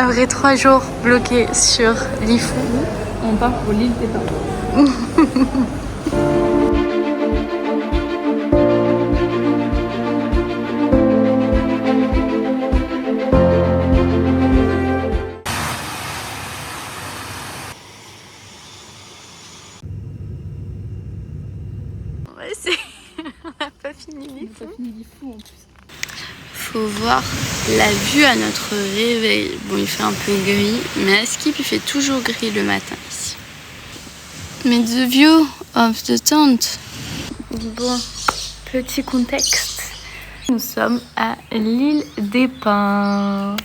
Après 3 jours bloqués sur Lifou, on part pour l'île des Pins. Ouais, c'est... on n'a pas fini Lifou. On n'a pas fini Lifou en plus. Faut voir la vue à notre réveil. Bon, il fait un peu gris, mais à Skip, il fait toujours gris le matin ici. Mais the view of the tent. Bon, petit contexte. Nous sommes à l'île des Pins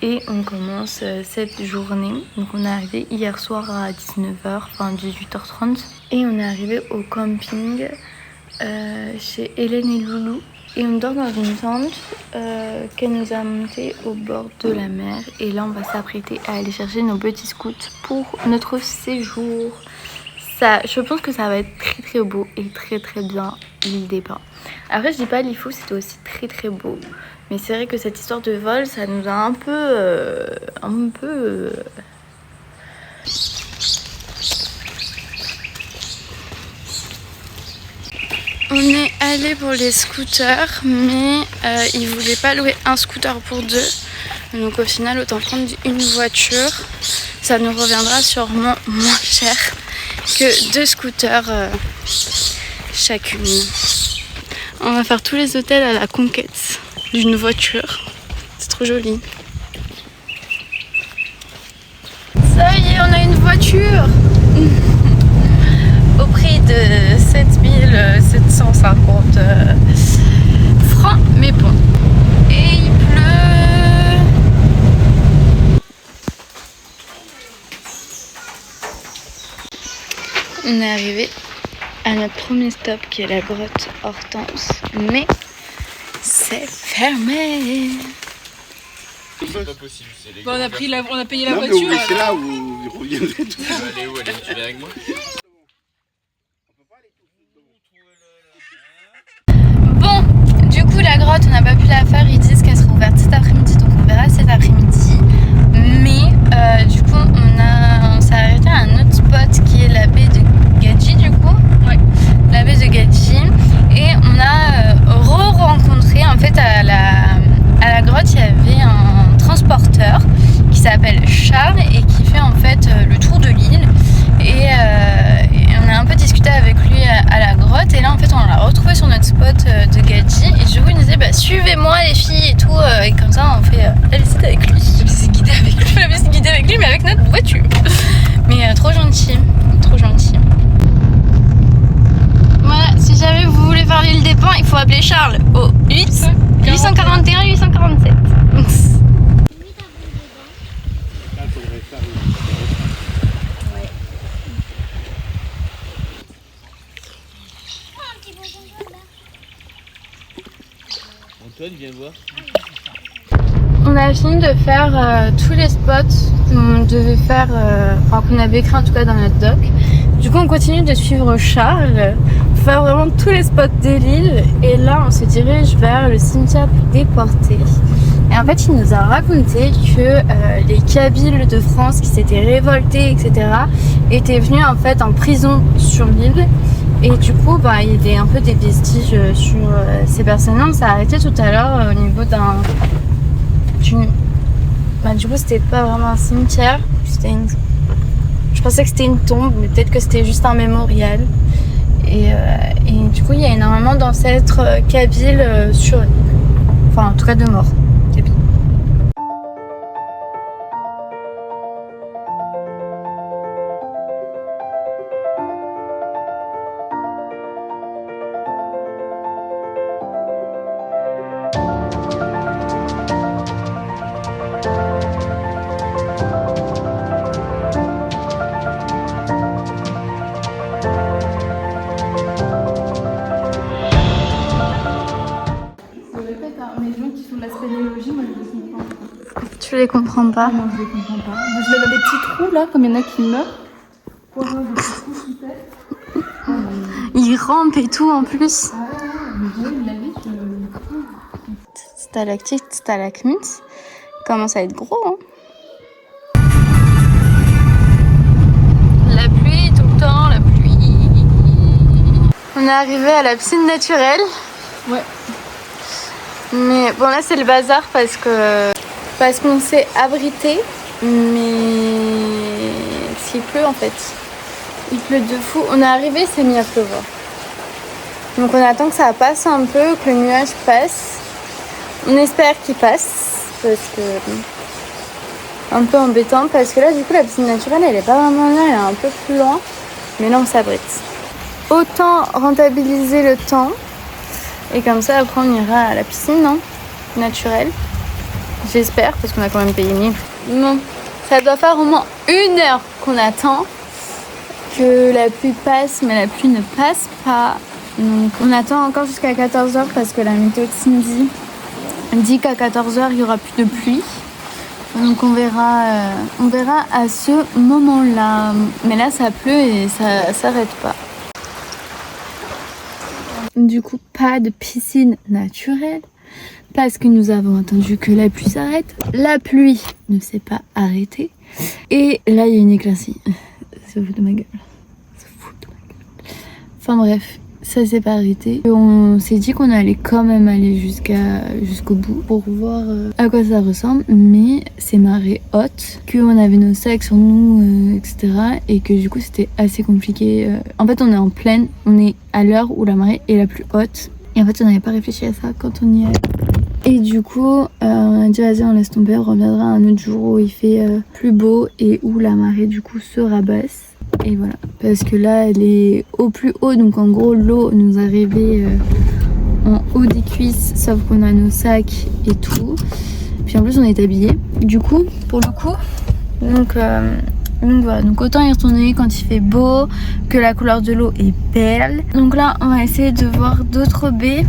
et on commence cette journée. Donc on est arrivé hier soir à 19h, enfin 18h30 et on est arrivé au camping chez Hélène et Loulou. Et on dort dans une tente qu'elle nous a montée au bord de la mer. Et là, on va s'apprêter à aller chercher nos petits scouts pour notre séjour. Ça, je pense que ça va être très très beau et très très bien l'île des Pins. Après, je dis pas Lifou, c'était aussi très très beau. Mais c'est vrai que cette histoire de vol, ça nous a un peu... On est allé pour les scooters, mais ils voulaient pas louer un scooter pour deux. Donc au final, autant prendre une voiture. Ça nous reviendra sûrement moins cher que 2 scooters chacune. On va faire tous les hôtels à la conquête d'une voiture. C'est trop joli. Ça y est, on a une voiture au prix de 7750 francs, mais bon. Et il pleut. On est arrivé à notre premier stop qui est la grotte Hortense, mais c'est fermé. C'est pas possible, c'est les Bon, on a payé la Non, voiture. mais c'est là où ils reviendraient tous. Tu vas aller où? Aller, tu viens avec moi? Bon, du coup la grotte on n'a pas pu la faire, ils disent qu'elle sera ouverte cet après-midi, donc on verra cet après-midi. Mais du coup on s'est arrêté à un autre spot qui est la baie de Gadji du coup. Ouais. La baie de Gadji. Et on a rencontré en fait à la grotte il y avait un transporteur qui s'appelle Charles et qui fait en fait le tour de l'île. Et on a un peu discuté avec lui à la grotte et là en fait on l'a retrouvé sur notre spot de Gadji et du coup il nous disait bah suivez-moi les filles et tout et comme ça on fait la visite avec lui. La visite guidée avec lui. La visite guidée avec lui mais avec notre voiture. Mais trop gentil, trop gentil. Voilà, si jamais vous voulez faire l'île des Pins, il faut appeler Charles au 841 847. Antoine, viens voir. On a fini de faire tous les spots qu'on devait faire, enfin qu'on avait écrit en tout cas dans notre doc. Du coup on continue de suivre Charles, pour faire vraiment tous les spots de l'île. Et là on se dirige vers le cimetière des Déportés. Et en fait il nous a raconté que les Kabyles de France qui s'étaient révoltés etc. étaient venus en fait en prison sur l'île. Et du coup, bah, il y a un peu des vestiges sur ces personnes-là. On s'est arrêté tout à l'heure au niveau du coup, c'était pas vraiment un cimetière. Je pensais que c'était une tombe, mais peut-être que c'était juste un mémorial. Et du coup, il y a énormément d'ancêtres kabyles sur l'île. Enfin, en tout cas, de morts kabyles. Tu les comprends pas? Non, je les comprends pas. Je mets dans des petits trous là, comme il y en a qui meurent. Pour avoir des petits trous sous tête. Ils rampent et tout en plus. Ah ouais, mais il l'avait que... Stalactite, stalagmite. Commence à être gros, hein. On est arrivé à la piscine naturelle. Ouais. Mais bon là c'est le bazar parce qu'on s'est abrité. Mais parce qu'il pleut en fait. Il pleut de fou. On est arrivé, c'est mis à pleuvoir. Donc on attend que ça passe un peu, que le nuage passe. On espère qu'il passe parce que un peu embêtant parce que là du coup la piscine naturelle elle est pas vraiment là, elle est un peu plus loin. Mais là on s'abrite. Autant rentabiliser le temps et comme ça après on ira à la piscine naturelle. J'espère parce qu'on a quand même payé 1000. Bon, ça doit faire au moins 1 heure qu'on attend que la pluie passe, mais la pluie ne passe pas. Donc on attend encore jusqu'à 14h parce que la météo de Cindy dit qu'à 14h il n'y aura plus de pluie. Donc on verra à ce moment-là. Mais là ça pleut et ça s'arrête pas. Du coup pas de piscine naturelle parce que nous avons attendu que la pluie s'arrête. La pluie ne s'est pas arrêtée. Et là il y a une éclaircie. Ça fout de ma gueule. Enfin bref, ça s'est pas arrêté. On s'est dit qu'on allait quand même aller jusqu'au bout pour voir à quoi ça ressemble. Mais c'est marée haute, qu'on avait nos sacs sur nous, etc. Et que du coup c'était assez compliqué. En fait on est en plaine, on est à l'heure où la marée est la plus haute. Et en fait on n'avait pas réfléchi à ça quand on y est. Et du coup on a dit vas-y on laisse tomber, on reviendra un autre jour où il fait plus beau et où la marée du coup se rabaisse. Et voilà, parce que là elle est au plus haut, donc en gros l'eau nous arrivait en haut des cuisses, sauf qu'on a nos sacs et tout. Puis en plus on est habillés, du coup, pour le coup. Donc voilà, donc autant y retourner quand il fait beau, que la couleur de l'eau est belle. Donc là on va essayer de voir d'autres baies.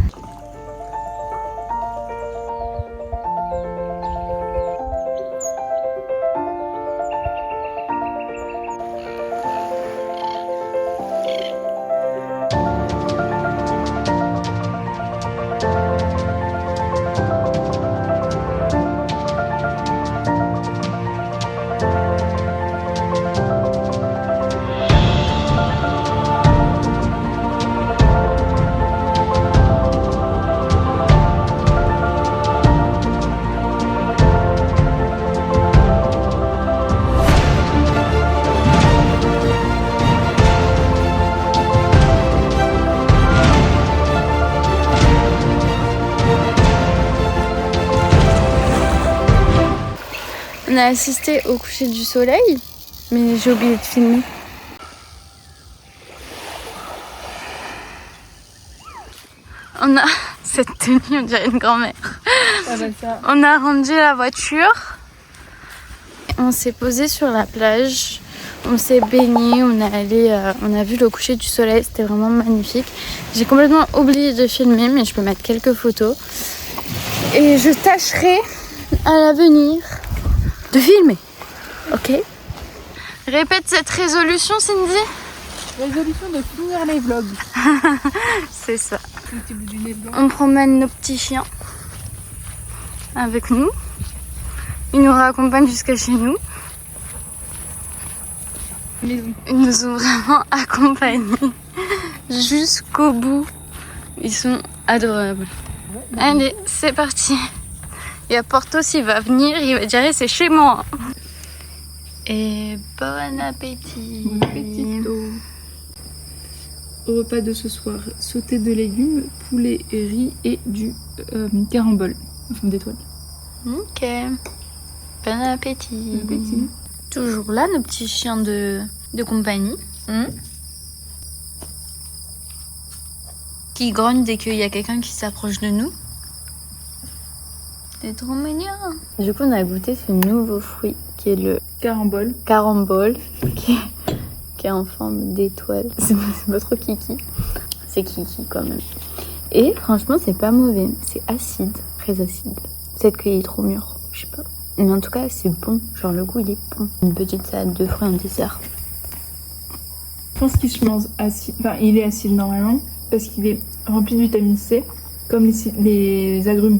On a assisté au coucher du soleil, mais j'ai oublié de filmer. On a cette tenue, on dirait une grand-mère. On a rendu la voiture. On s'est posé sur la plage. On s'est baigné, on a vu le coucher du soleil, c'était vraiment magnifique. J'ai complètement oublié de filmer, mais je peux mettre quelques photos. Et je tâcherai à l'avenir de filmer, ok? Répète cette résolution, Cindy. Résolution de finir les vlogs. C'est ça. On promène nos petits chiens avec nous. Ils nous raccompagnent jusqu'à chez nous. Ils nous ont vraiment accompagnés jusqu'au bout. Ils sont adorables. Allez, c'est parti. Il y a Portos, il va venir, il va dire c'est chez moi. Et bon appétit. Bon appétito. Au repas de ce soir, sauté de légumes, poulet, riz et du carambole en forme d'étoile. Ok. Bon appétit. Bon appétit. Toujours là, nos petits chiens de compagnie. Qui grognent dès qu'il y a quelqu'un qui s'approche de nous. C'est trop mignon. Du coup, on a goûté ce nouveau fruit qui est le carambole, qui est en forme d'étoile. C'est pas trop kiki. C'est kiki quand même. Et franchement, c'est pas mauvais. C'est acide, très acide. Peut-être qu'il est trop mûr, je sais pas. Mais en tout cas, c'est bon. Genre, le goût, il est bon. Une petite salade de fruits en dessert. Je pense qu'il se mange acide. Enfin, il est acide normalement parce qu'il est rempli de vitamine C, comme les agrumes.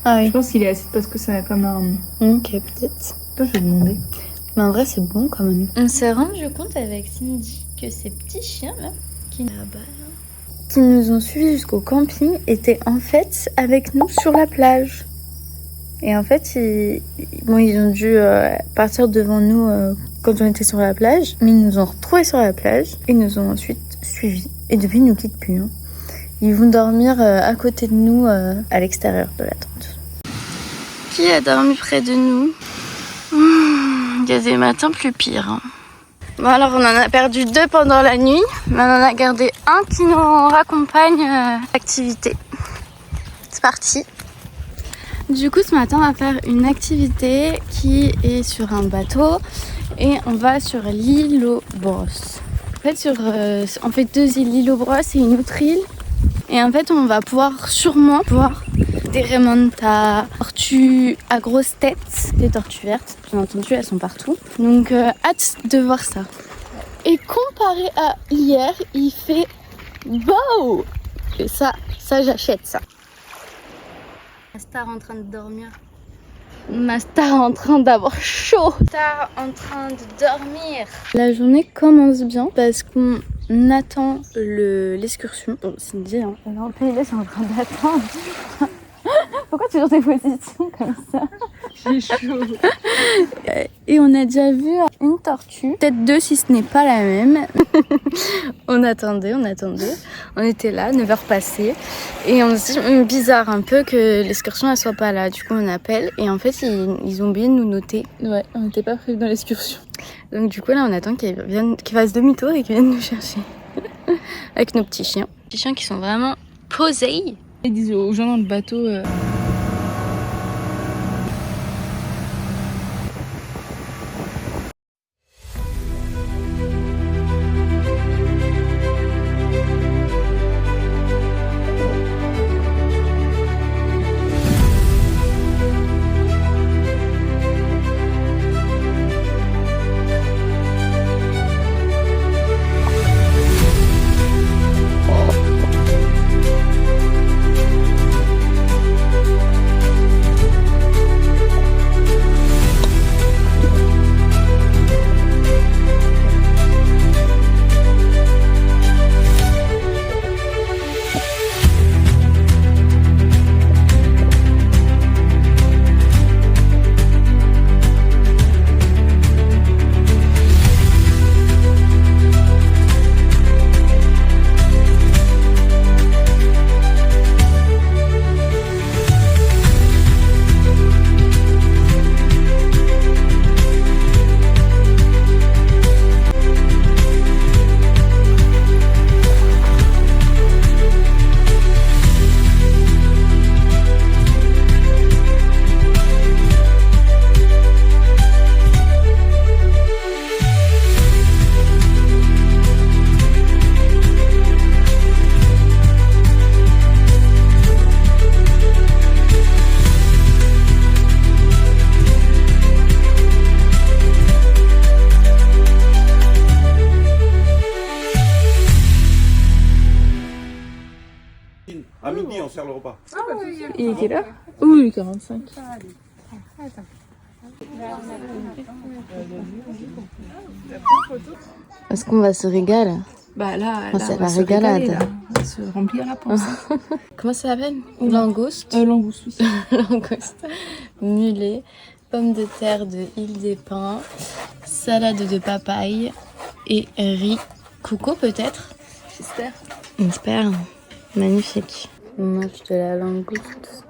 Ah oui. Je pense qu'il est acide parce que ça a comme un... Ok, peut-être. Toi, je vais demander. Mais en vrai, c'est bon quand même. On s'est rendu compte avec Cindy que ces petits chiens là, qui là-bas, qui nous ont suivis jusqu'au camping étaient en fait avec nous sur la plage. Et en fait, ils ont dû partir devant nous quand on était sur la plage, mais ils nous ont retrouvés sur la plage et nous ont ensuite suivis. Et depuis, ils nous quittent plus. Hein. Ils vont dormir à côté de nous, à l'extérieur de la tente. Qui a dormi près de nous? Il y a des matins plus pires. Hein. Bon, alors on en a perdu 2 pendant la nuit, mais on en a gardé un qui nous raccompagne à l'activité. C'est parti. Du coup, ce matin, on va faire une activité qui est sur un bateau et on va sur l'île aux Brosses. En fait, on fait 2 îles, l'île aux Brosses et une autre île. Et en fait, on va sûrement voir des remontas, tortues à grosses têtes, des tortues vertes, bien entendu, elles sont partout. Donc, hâte de voir ça. Et comparé à hier, il fait beau. Et ça j'achète ça. Ma star en train de dormir. Ma star en train d'avoir chaud. Star en train de dormir. La journée commence bien parce qu'on attend l'excursion. Bon, Cindy, hein, elle est en PLS en train d'attendre. Pourquoi tu es dans tes positions comme ça? J'ai chaud. Et on a déjà vu une tortue. Peut-être 2 si ce n'est pas la même. On attendait. On était là, 9h passées. Et on se dit, bizarre un peu que l'excursion ne soit pas là. Du coup, on appelle. Et en fait, ils ont oublié de nous noter. Ouais, on n'était pas prévus dans l'excursion. Donc du coup, là, on attend qu'ils fassent demi-tour et qu'ils viennent nous chercher. Avec nos petits chiens. Petits chiens qui sont vraiment posés. Ils disent aux gens dans le bateau... À midi, on sert le repas. Il est quelle heure? Oui, il est 45. Est-ce qu'on va se régaler? Bah là, c'est la régalade. On va se remplir la panse. Comment ça s'appelle? Langouste. Langouste, oui. Langouste. Mulet. Pommes de terre de Île des Pins. Salade de papaye. Et riz. Coco peut-être? J'espère. Magnifique. On mange de la langouste.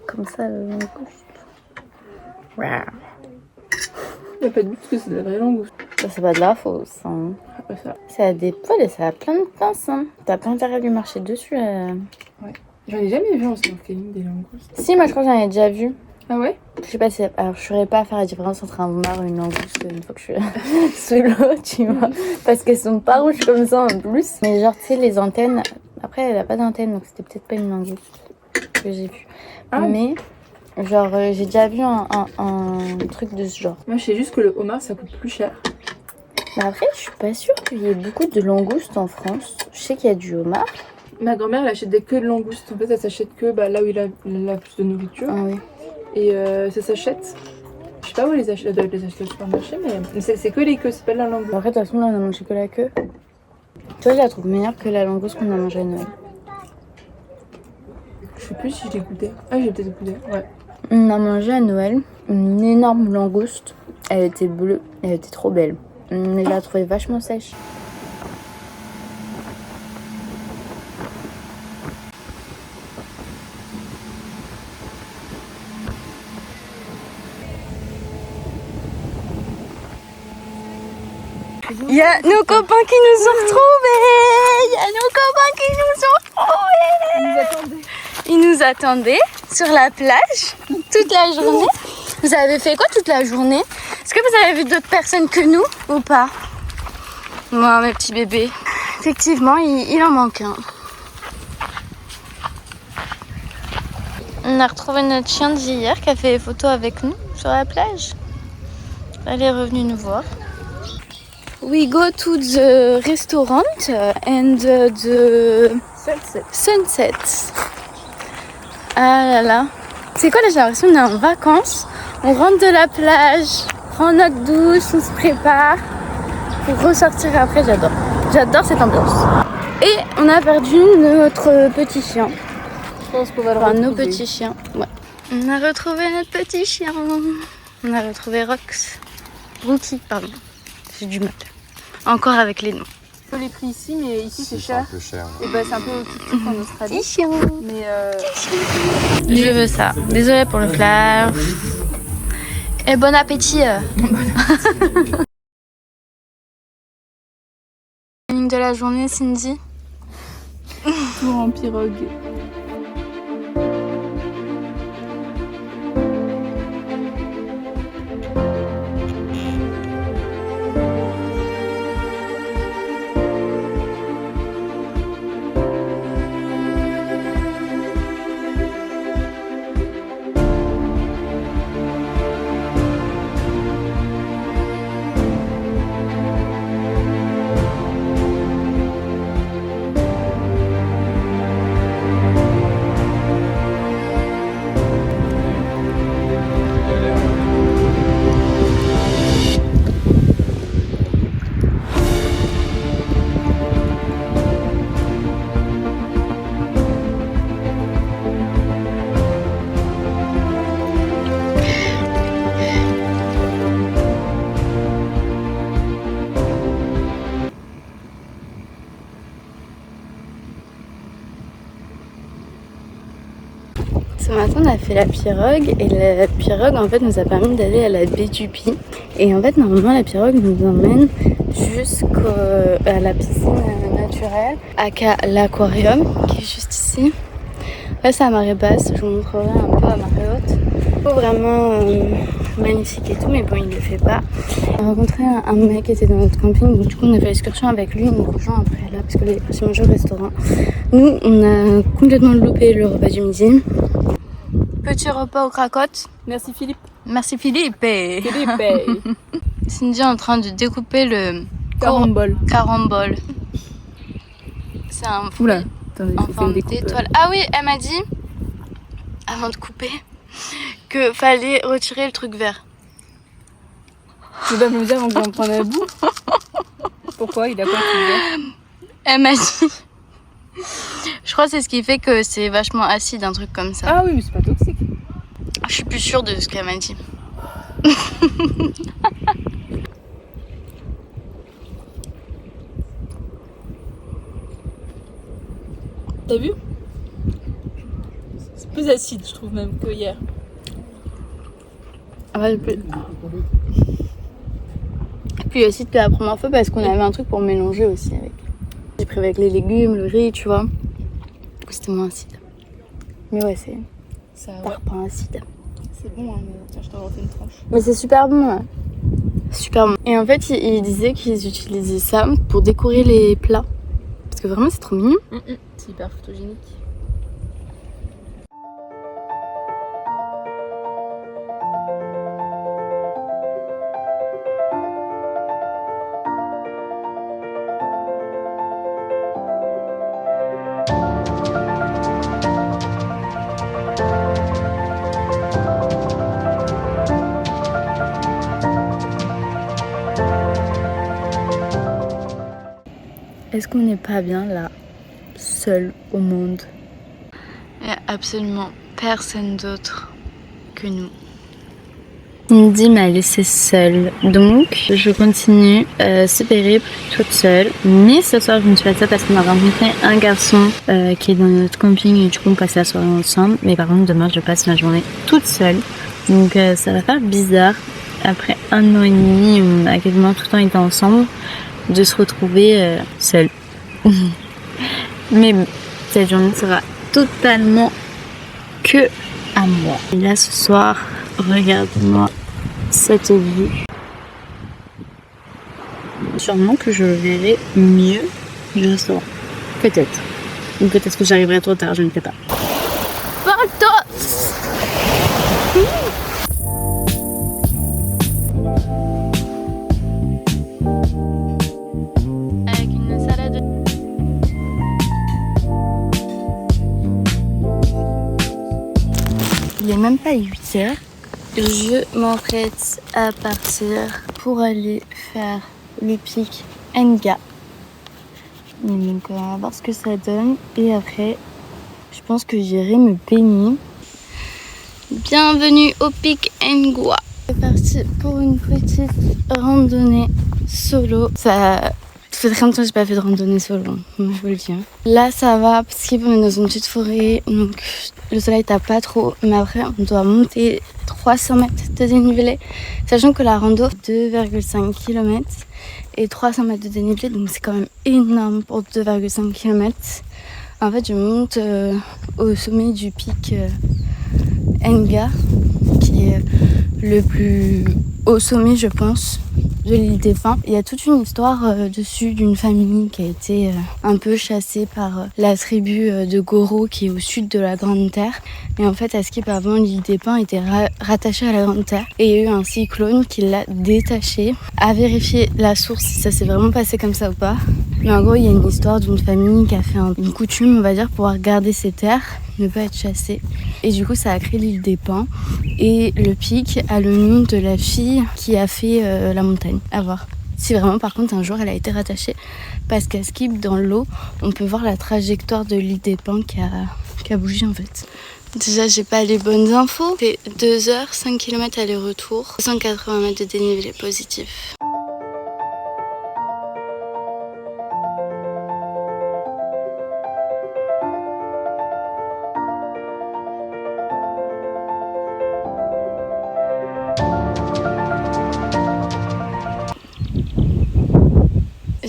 Comme ça, la langouste. Il n'y a pas de but que c'est de la vraie langouste. Ça, c'est pas de la fausse. Hein. Ça a des poils et ça a plein de pinces. Hein. T'as pas intérêt à lui marcher dessus. Ouais. J'en ai jamais vu en snorkeling des langoustes. Si, moi je crois que j'en ai déjà vu. Ah ouais? Je sais pas si... Alors je saurais pas faire la différence entre un homard et une langouste une fois que je suis sous l'eau, tu vois. Parce qu'elles sont pas rouges comme ça en plus. Mais genre, tu sais, les antennes... Après, elle a pas d'antenne, donc c'était peut-être pas une langouste que j'ai vue. Ah. Mais, genre, j'ai déjà vu un truc de ce genre. Moi, je sais juste que le homard, ça coûte plus cher. Mais après, je suis pas sûre qu'il y ait beaucoup de langoustes en France. Je sais qu'il y a du homard. Ma grand-mère, elle achète des queues de langoustes. En fait, elle s'achète que là où il a plus de nourriture. Ah oui. Et ça s'achète. Je sais pas où elle les achète. Elle doit les acheter au supermarché, mais c'est que les queues, c'est pas de la langouste. Après, de toute façon, là, on a mangé que la queue. Tu vois, je la trouve meilleure que la langouste qu'on a mangée à Noël. Je sais plus si je l'ai goûté. Ah, j'ai peut-être goûté, ouais. On a mangé à Noël une énorme langouste. Elle était bleue, elle était trop belle. Mais je la trouvais vachement sèche. Il y a nos copains qui nous ont retrouvés. Il y a nos copains qui nous ont retrouvés. Ils nous attendaient sur la plage toute la journée. Vous avez fait quoi toute la journée? Est-ce que vous avez vu d'autres personnes que nous ou pas? Moi, mes petits bébés. Effectivement, il en manque un. On a retrouvé notre chien d'hier qui a fait des photos avec nous sur la plage. Elle est revenue nous voir. We go to the restaurant and the sunset. Ah là là. C'est quoi là, j'ai l'impression qu'on est en vacances. On rentre de la plage, prend notre douche, on se prépare pour ressortir après. J'adore cette ambiance. Et on a perdu notre petit chien. Je pense qu'on va le Enfin, retrouver. nos petits chiens. Ouais. On a retrouvé notre petit chien. On a retrouvé Rookie, pardon. J'ai du mal. Encore avec les noms. On peut les prix ici, mais ici c'est cher. un peu cher. Et bah c'est un peu au en Australie. Petit chien. Mais Je veux ça. Désolée pour le fleur. Et bon appétit. Ligne de la journée, Cindy. tour en pirogue. Ce matin, on a fait la pirogue et la pirogue en fait nous a permis d'aller à la baie du Py. Et en fait, normalement, la pirogue nous emmène jusqu'à la piscine naturelle, aka l'aquarium qui est juste ici. Là, c'est à marée basse, je vous montrerai un peu à marée haute. Vraiment magnifique et tout, mais bon, il ne le fait pas. On a rencontré un mec qui était dans notre camping, donc du coup, on a fait l'excursion avec lui, il nous rejoint après là, parce que là, il est parti manger au restaurant. Nous, on a complètement loupé le repas du midi. Petit repas au cracotte. Merci Philippe. Merci Philippe. Philippe. Cindy est en train de découper le Carambole. C'est un fruit Oula, attendez, en faut faire forme des coupes. d'étoile. Ah oui, elle m'a dit, avant de couper, que fallait retirer le truc vert. Tu vas me dire avant que j'en prenne un bout. Pourquoi il a pas fait? Elle m'a dit. Je crois que c'est ce qui fait que c'est vachement acide, un truc comme ça. Ah oui, mais c'est pas toxique. Je suis plus sûre de ce qu'elle m'a dit. T'as vu? C'est plus acide, je trouve même que hier. Plus acide que la première fois parce qu'on avait un truc pour mélanger aussi avec. J'ai pris avec les légumes, le riz, tu vois. Du coup, c'était moins acide. Mais ouais, c'est Ça, pas acide. c'est bon, hein, mais tiens, je t'en refais une tranche. Mais c'est super bon, ouais. Super bon. Et en fait, ils disaient qu'ils utilisaient ça pour décorer les plats. Parce que vraiment, c'est trop mignon. C'est hyper photogénique. Est-ce qu'on n'est pas bien là, seul au monde? Il n'y a absolument personne d'autre que nous. Cindy m'a laissée seule, donc je continue ce périple toute seule. Mais ce soir je me suis fait ça parce qu'on a rencontré un garçon qui est dans notre camping et du coup on passe la soirée ensemble. Mais par contre demain je passe ma journée toute seule, donc ça va faire bizarre. Après 1 an et demi, on a quasiment tout le temps été ensemble, de se retrouver seule. Mais cette journée sera totalement que à moi. Et là ce soir, regardez-moi cette vue. Sûrement que je verrai mieux du restaurant. Peut-être. Ou peut-être que j'arriverai trop tard, je ne sais pas. Avec une salade. Il est même pas 8h. Je m'apprête à partir pour aller faire le pic Nga. Donc on va voir ce que ça donne. Et après, je pense que j'irai me baigner. Bienvenue au pic Nga. Je suis partie pour une petite randonnée solo. Ça fait très longtemps que j'ai pas fait de randonnée solo, je vous le dis. Là ça va parce qu'on est dans une petite forêt, donc le soleil tape pas trop. Mais après on doit monter 300 mètres de dénivelé, sachant que la rando 2,5 km et 300 mètres de dénivelé, donc c'est quand même énorme pour 2,5 km. En fait je monte au sommet du pic Nga, qui est le plus haut sommet je pense de l'île des Pins. Il y a toute une histoire dessus d'une famille qui a été un peu chassée par la tribu de Goro qui est au sud de la Grande Terre. Et en fait, à Skip avant, l'île des Pins était rattachée à la Grande Terre. Et il y a eu un cyclone qui l'a détachée. À vérifier la source si ça s'est vraiment passé comme ça ou pas. Mais en gros, il y a une histoire d'une famille qui a fait une coutume, on va dire, pour pouvoir garder ses terres, ne pas être chassée. Et du coup, ça a créé l'île des Pins. Et le pic a le nom de la fille qui a fait la montagne. À voir. Si vraiment, par contre, un jour, elle a été rattachée. Parce qu'à Skip, dans l'eau, on peut voir la trajectoire de l'île des Pins qui a bougé en fait. Déjà, j'ai pas les bonnes infos. C'est 2 heures, 5 km aller-retour, 180 mètres de dénivelé positif.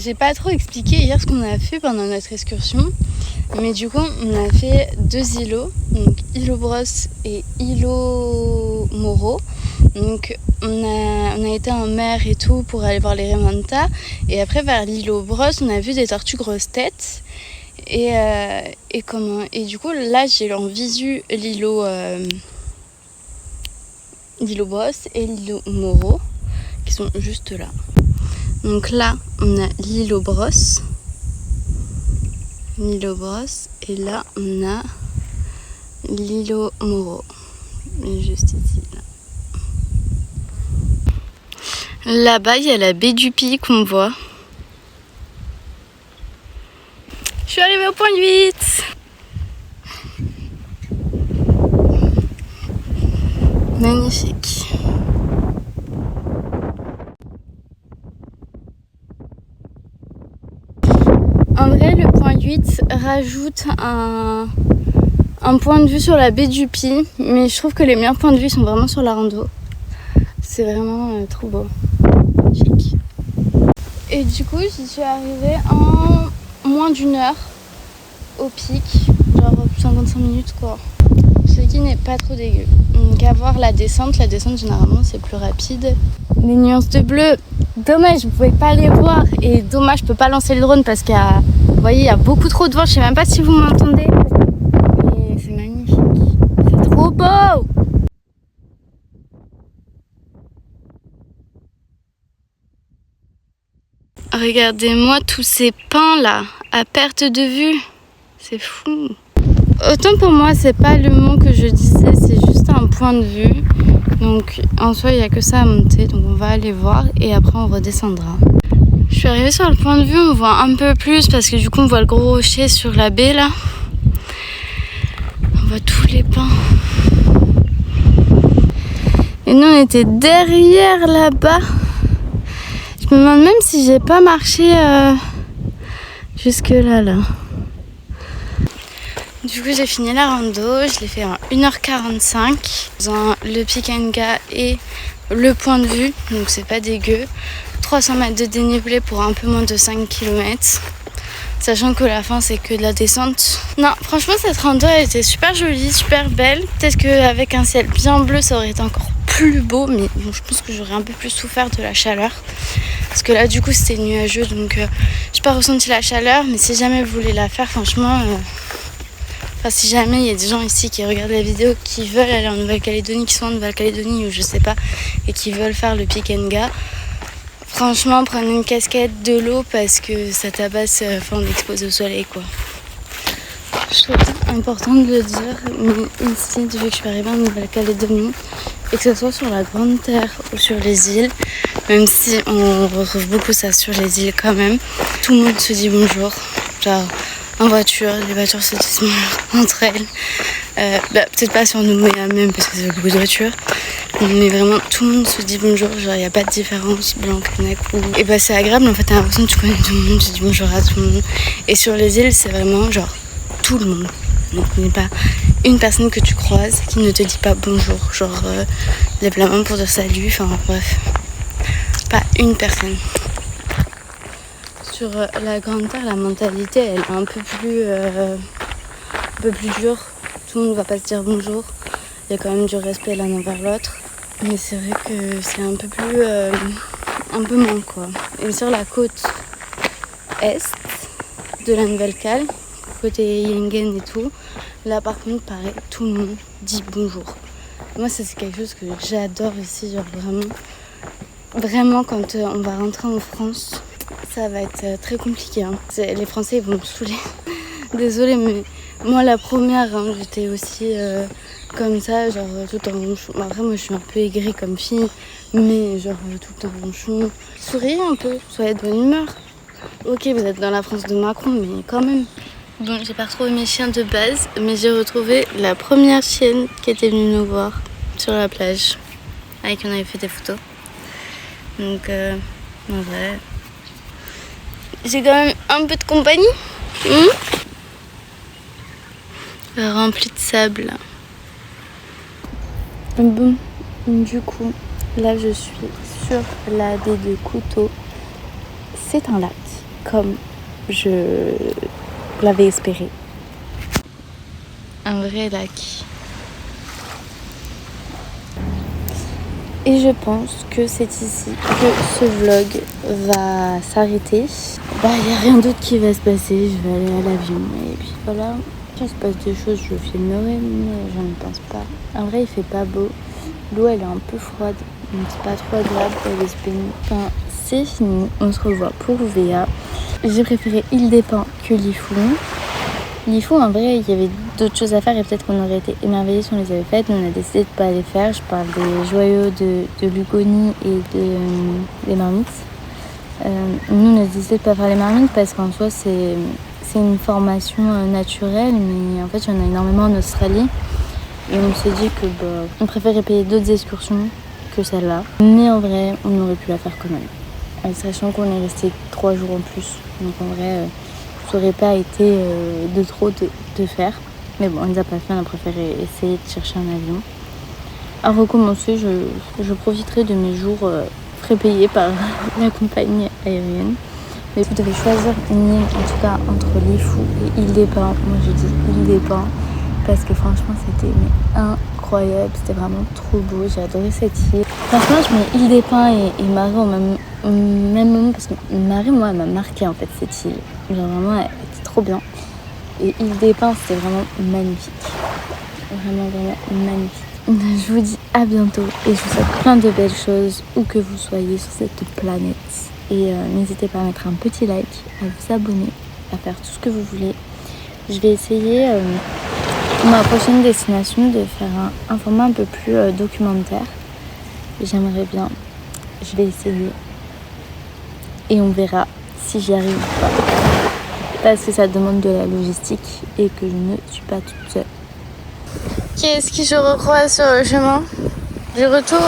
J'ai pas trop expliqué hier ce qu'on a fait pendant notre excursion, mais du coup on a fait 2 îlots, donc îlot Brosse et îlot Moro. Donc on a été en mer et tout pour aller voir les Raimanta, et après vers l'îlot Brosse on a vu des tortues grosses têtes et du coup là j'ai en visu l'îlot Brosse et l'îlot Moro qui sont juste là. Donc là, on a l'îlot Brosse, et là, on a l'îlot Moro, juste ici. Là-bas, il y a la baie du Pic qu'on voit. Je suis arrivée au point 8. Magnifique. En vrai, le point 8 rajoute un point de vue sur la baie du Pic, mais je trouve que les meilleurs points de vue sont vraiment sur la rando. C'est vraiment trop beau. Chic. Et du coup, j'y suis arrivée en moins d'1 heure au pic, genre 55 minutes quoi. Ce qui n'est pas trop dégueu. Donc à voir la descente généralement c'est plus rapide. Les nuances de bleu, dommage vous pouvez pas les voir, et dommage je peux pas lancer le drone parce qu'il y a, vous voyez, il y a beaucoup trop de vent, je sais même pas si vous m'entendez, mais c'est magnifique, c'est trop beau. Regardez-moi tous ces pins là, à perte de vue, c'est fou. Autant pour moi c'est pas le mont que je disais, c'est juste un point de vue. Donc en soi il n'y a que ça à monter, donc on va aller voir et après on redescendra. Je suis arrivée sur le point de vue, on voit un peu plus parce que du coup on voit le gros rocher sur la baie là. On voit tous les pins. Et nous on était derrière là-bas. Je me demande même si j'ai pas marché jusque là. Du coup j'ai fini la rando, je l'ai fait en 1h45 dans le Pikenga et le point de vue, donc c'est pas dégueu. 300 mètres de dénivelé pour un peu moins de 5 km. Sachant que la fin c'est que de la descente. Non, franchement cette rando elle était super jolie, super belle. Peut-être qu'avec un ciel bien bleu ça aurait été encore plus beau, mais bon, je pense que j'aurais un peu plus souffert de la chaleur. Parce que là du coup c'était nuageux, donc j'ai pas ressenti la chaleur. Mais si jamais vous voulez la faire, franchement... Enfin, si jamais il y a des gens ici qui regardent la vidéo qui veulent aller en Nouvelle-Calédonie, qui sont en Nouvelle-Calédonie ou je sais pas, et qui veulent faire le Pikenga, franchement prenez une casquette, de l'eau parce que ça tabasse, on est exposé au soleil quoi. Je trouve important de le dire, mais ici, depuis que je suis arrivée en Nouvelle-Calédonie, et que ce soit sur la Grande Terre ou sur les îles, même si on retrouve beaucoup ça sur les îles quand même, tout le monde se dit bonjour, genre en voiture, les voitures se disent bonjour entre elles, peut-être pas sur Nouméa même parce que c'est beaucoup de voitures, mais vraiment tout le monde se dit bonjour, genre il n'y a pas de différence blanc, kanak ou... Et bah c'est agréable, en fait t'as l'impression que tu connais tout le monde, tu dis bonjour à tout le monde. Et sur les îles c'est vraiment genre tout le monde. Donc il n'y a pas une personne que tu croises qui ne te dit pas bonjour, genre lève la main pour dire salut, enfin bref. Pas une personne. Sur la Grande Terre, la mentalité elle est un peu plus dure. Tout le monde ne va pas se dire bonjour. Il y a quand même du respect l'un envers l'autre. Mais c'est vrai que c'est un peu moins quoi. Et sur la côte est de la Nouvelle-Cal, côté Yengen et tout, là par contre pareil, tout le monde dit bonjour. Moi ça c'est quelque chose que j'adore ici, genre vraiment quand on va rentrer en France, ça va être très compliqué. Hein. Les Français ils vont me saouler. Désolée mais moi la première, hein, j'étais aussi comme ça, genre tout en ronchon. Après moi je suis un peu aigrie comme fille, mais genre tout en ronchon. Souriez un peu, soyez de bonne humeur. Ok vous êtes dans la France de Macron mais quand même. Bon, j'ai pas retrouvé mes chiens de base, mais j'ai retrouvé la première chienne qui était venue nous voir sur la plage, avec qui on avait fait des photos. Donc, en vrai, j'ai quand même un peu de compagnie. Rempli de sable. Bon, du coup, là je suis sur la baie de Couteau. C'est un lac, comme je l'avais espéré. Un vrai lac. Et je pense que c'est ici que ce vlog va s'arrêter. Il n'y a rien d'autre qui va se passer. Je vais aller à l'avion et puis voilà. Si il se passe des choses, je filmerai, mais je ne pense pas. En vrai, il fait pas beau. L'eau, elle est un peu froide. Donc c'est pas trop agréable pour les baigner. Enfin, c'est fini. On se revoit pour VA. J'ai préféré Île des Pins que Lifou. Lifou, en vrai, il y avait d'autres choses à faire et peut-être qu'on aurait été émerveillés si on les avait faites. Nous, on a décidé de ne pas les faire. Je parle des joyaux de Lugoni et des marmites. Nous, on a décidé de ne pas faire les marmites parce qu'en soi, c'est une formation naturelle, mais en fait, il y en a énormément en Australie. Et on s'est dit que on préférait payer d'autres excursions que celle-là. Mais en vrai, on aurait pu la faire quand même. Sachant qu'on est resté 3 jours en plus. Donc en vrai, ça n'aurait pas été de trop de faire. Mais bon, on ne les a pas fait, on a préféré essayer de chercher un avion. À recommencer, je profiterai de mes jours frais payés par la compagnie aérienne. Mais vous devez choisir une île, en tout cas entre Lifou et Île des Pins. Moi je dis Île des Pins parce que franchement c'était incroyable, c'était vraiment trop beau, j'ai adoré cette île. Franchement je mets Île des Pins et Marais au même moment parce que Marais, moi, elle m'a marqué en fait cette île. Genre vraiment elle était trop bien. Et Île des Pins c'était vraiment magnifique. Vraiment magnifique. Je vous dis à bientôt et je vous souhaite plein de belles choses où que vous soyez sur cette planète. Et n'hésitez pas à mettre un petit like, à vous abonner, à faire tout ce que vous voulez. Je vais essayer pour ma prochaine destination de faire un format un peu plus documentaire. J'aimerais bien, je vais essayer. et on verra si j'y arrive ou pas. Parce que ça demande de la logistique et que je ne suis pas toute seule. Qui est-ce qui je recroise sur le chemin du retour?